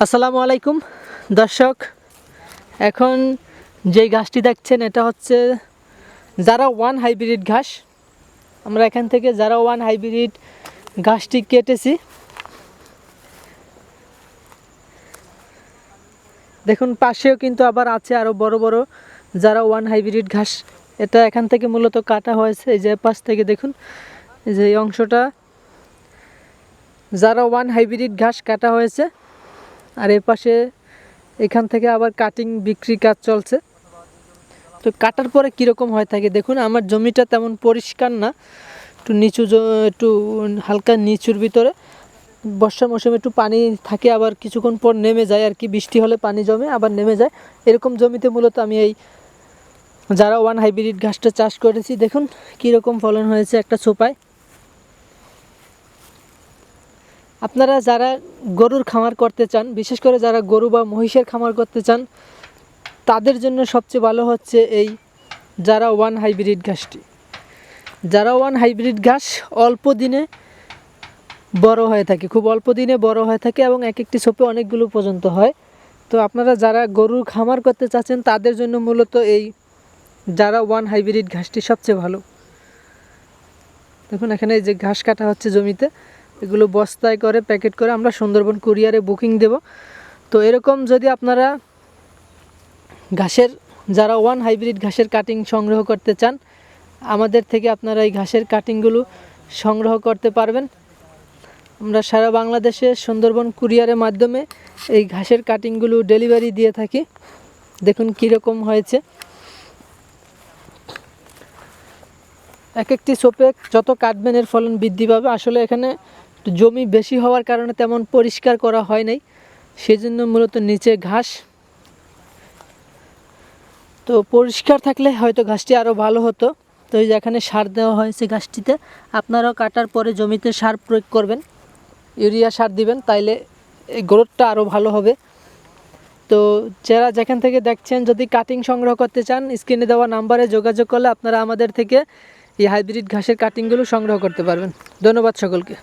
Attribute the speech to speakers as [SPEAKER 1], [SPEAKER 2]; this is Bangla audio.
[SPEAKER 1] আসসালামু আলাইকুম দর্শক, এখন যেই ঘাসটি দেখছেন এটা হচ্ছে জারা ওয়ান হাইব্রিড ঘাস। আমরা এখান থেকে জারা ওয়ান হাইব্রিড ঘাসটি কেটেছি। দেখুন পাশেও কিন্তু আবার আছে আরও বড় বড় জারা ওয়ান হাইব্রিড ঘাস। এটা এখান থেকে মূলত কাটা হয়েছে। এই যে পাশ থেকে দেখুন, এই যে এই অংশটা জারা ওয়ান হাইব্রিড ঘাস কাটা হয়েছে, আর এর পাশে এখান থেকে আবার কাটিং বিক্রি কাজ চলছে। তো কাটার পরে কীরকম হয় থাকে দেখুন। আমার জমিটা তেমন পরিষ্কার না, একটু নিচু, একটু হালকা নিচুর ভিতরে। বর্ষার মৌসুমে একটু পানি থাকে, আবার কিছুক্ষণ পর নেমে যায় আর কি। বৃষ্টি হলে পানি জমে আবার নেমে যায়। এরকম জমিতে মূলত আমি এই জারা ওয়ান হাইব্রিড ঘাসটা চাষ করেছি। দেখুন কীরকম ফলন হয়েছে একটা সোপায়। আপনারা যারা গরুর খামার করতে চান, বিশেষ করে যারা গরু বা মহিষের খামার করতে চান, তাদের জন্য সবচেয়ে ভালো হচ্ছে এই Zara one hybrid ঘাসটি। Zara one hybrid ঘাস অল্প দিনে বড় হয়ে থাকে, খুব অল্প দিনে বড় হয়ে থাকে, এবং এক একটি ছোপে অনেকগুলো পর্যন্ত হয়। তো আপনারা যারা গরুর খামার করতে চাচ্ছেন তাদের জন্য মূলত এই জারা ওয়ান হাইব্রিড ঘাসটি সবচেয়ে ভালো। দেখুন এখানে এই যে ঘাস কাটা হচ্ছে জমিতে, এগুলো বস্তায় করে প্যাকেট করে আমরা সুন্দরবন কুরিয়ারে বুকিং দেব। তো এরকম যদি আপনারা ঘাসের জারা ওয়ান হাইব্রিড ঘাসের কাটিং সংগ্রহ করতে চান, আমাদের থেকে আপনারা এই ঘাসের কাটিংগুলো সংগ্রহ করতে পারবেন। আমরা সারা বাংলাদেশে সুন্দরবন কুরিয়ারের মাধ্যমে এই ঘাসের কাটিংগুলো ডেলিভারি দিয়ে থাকি। দেখুন কীরকম হয়েছে। এক একটি সোপে যত কাটবেন এর ফলন বৃদ্ধি পাবে। আসলে এখানে জমি বেশি হওয়ার কারণে তেমন পরিষ্কার করা হয় নাই, সেজন্য মূলত নিচে ঘাস। তো পরিষ্কার থাকলে হয়তো ঘাসটি আরও ভালো হতো। তো এই যে এখানে সার দেওয়া হয়েছে ঘাসটিতে। আপনারাও কাটার পরে জমিতে সার প্রয়োগ করবেন, ইউরিয়া সার দিবেন, তাইলে এই গ্রোথটা আরও ভালো হবে। তো যারা যেখান থেকে দেখছেন, যদি কাটিং সংগ্রহ করতে চান, স্ক্রিনে দেওয়া নাম্বারে যোগাযোগ করলে আপনারা আমাদের থেকে এই হাইব্রিড ঘাসের কাটিংগুলো সংগ্রহ করতে পারবেন। ধন্যবাদ সকলকে।